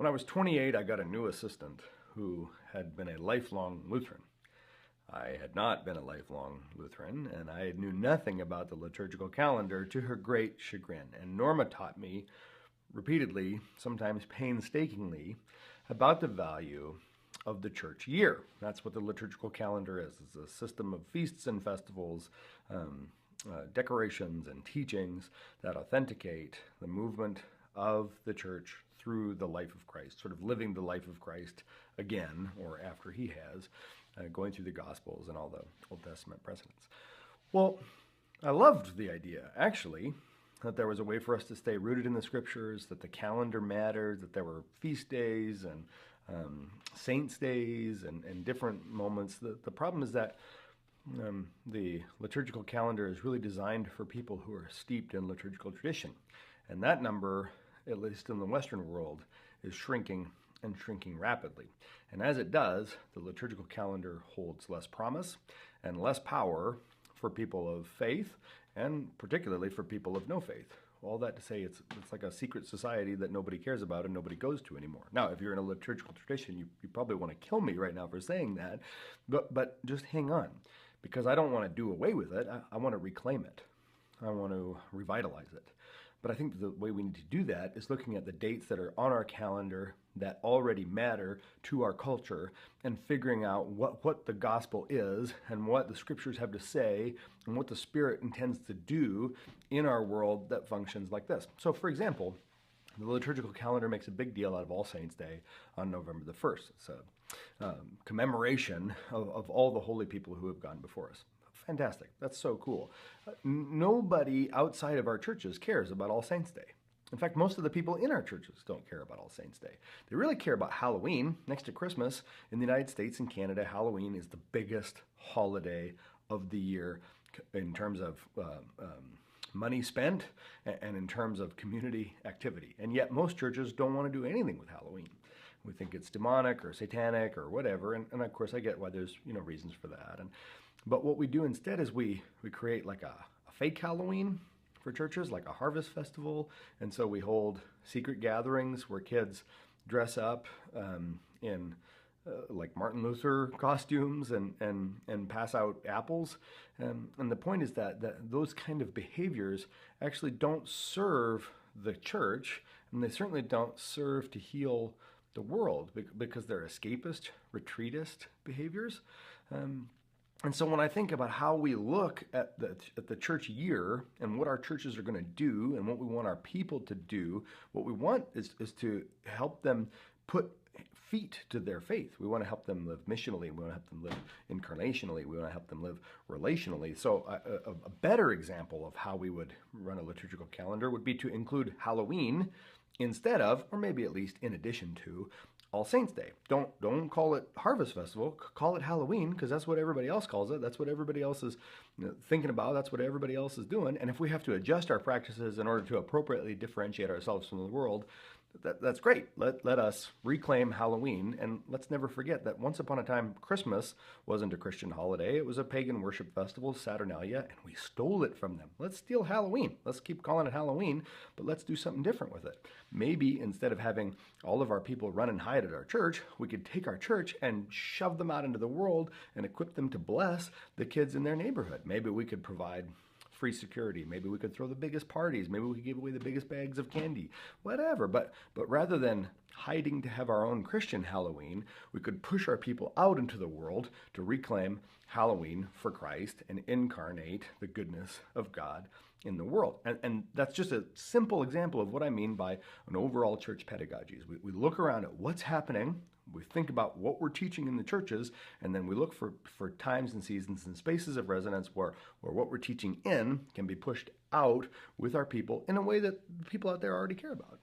When I was 28, I got a new assistant who had been a lifelong Lutheran. I had not been a lifelong Lutheran, and I knew nothing about the liturgical calendar, to her great chagrin. And Norma taught me repeatedly, sometimes painstakingly, about the value of the church year. That's what the liturgical calendar is. It's a system of feasts and festivals, decorations and teachings that authenticate the movement of the church through the life of Christ, sort of living the life of Christ again, or after he has, going through the Gospels and all the Old Testament precedents. Well, I loved the idea, actually, that there was a way for us to stay rooted in the Scriptures, that the calendar mattered, that there were feast days and saints' days and different moments. The problem is that the liturgical calendar is really designed for people who are steeped in liturgical tradition. And that number, at least in the Western world, is shrinking and shrinking rapidly. And as it does, the liturgical calendar holds less promise and less power for people of faith, and particularly for people of no faith. All that to say, it's like a secret society that nobody cares about and nobody goes to anymore. Now, if you're in a liturgical tradition, you probably want to kill me right now for saying that, but just hang on, because I don't want to do away with it. I want to reclaim it. I want to revitalize it. But I think the way we need to do that is looking at the dates that are on our calendar that already matter to our culture and figuring out what the gospel is and what the Scriptures have to say and what the Spirit intends to do in our world that functions like this. So, for example, the liturgical calendar makes a big deal out of All Saints' Day on November the 1st. It's a commemoration of all the holy people who have gone before us. Fantastic. That's so cool. Nobody outside of our churches cares about All Saints' Day. In fact, most of the people in our churches don't care about All Saints' Day. They really care about Halloween. Next to Christmas, in the United States and Canada, Halloween is the biggest holiday of the year in terms of money spent and in terms of community activity. And yet most churches don't want to do anything with Halloween. We think it's demonic or satanic or whatever. And of course, I get why there's reasons for that. But what we do instead is we create like a fake Halloween for churches, like a harvest festival. And so we hold secret gatherings where kids dress up in like Martin Luther costumes and pass out apples. And the point is that those kind of behaviors actually don't serve the church, and they certainly don't serve to heal the world because they're escapist, retreatist behaviors. And so when I think about how we look at the church year and what our churches are going to do and what we want our people to do, what we want is to help them put feet to their faith. We want to help them live missionally. We want to help them live incarnationally. We want to help them live relationally. So a better example of how we would run a liturgical calendar would be to include Halloween instead of, or maybe at least in addition to, All Saints' Day. Don't call it Harvest Festival. Call it Halloween, because that's what everybody else calls it. That's what everybody else is thinking about. That's what everybody else is doing. And if we have to adjust our practices in order to appropriately differentiate ourselves from the world, that's great. Let us reclaim Halloween, and let's never forget that once upon a time, Christmas wasn't a Christian holiday. It was a pagan worship festival, Saturnalia, and we stole it from them. Let's steal Halloween. Let's keep calling it Halloween, but let's do something different with it. Maybe instead of having all of our people run and hide at our church, we could take our church and shove them out into the world and equip them to bless the kids in their neighborhood. Maybe we could provide free security. Maybe we could throw the biggest parties. Maybe we could give away the biggest bags of candy, whatever. But rather than hiding to have our own Christian Halloween, we could push our people out into the world to reclaim Halloween for Christ and incarnate the goodness of God in the world. And that's just a simple example of what I mean by an overall church pedagogy. We look around at what's happening, we think about what we're teaching in the churches, and then we look for times and seasons and spaces of resonance where what we're teaching in can be pushed out with our people in a way that people out there already care about.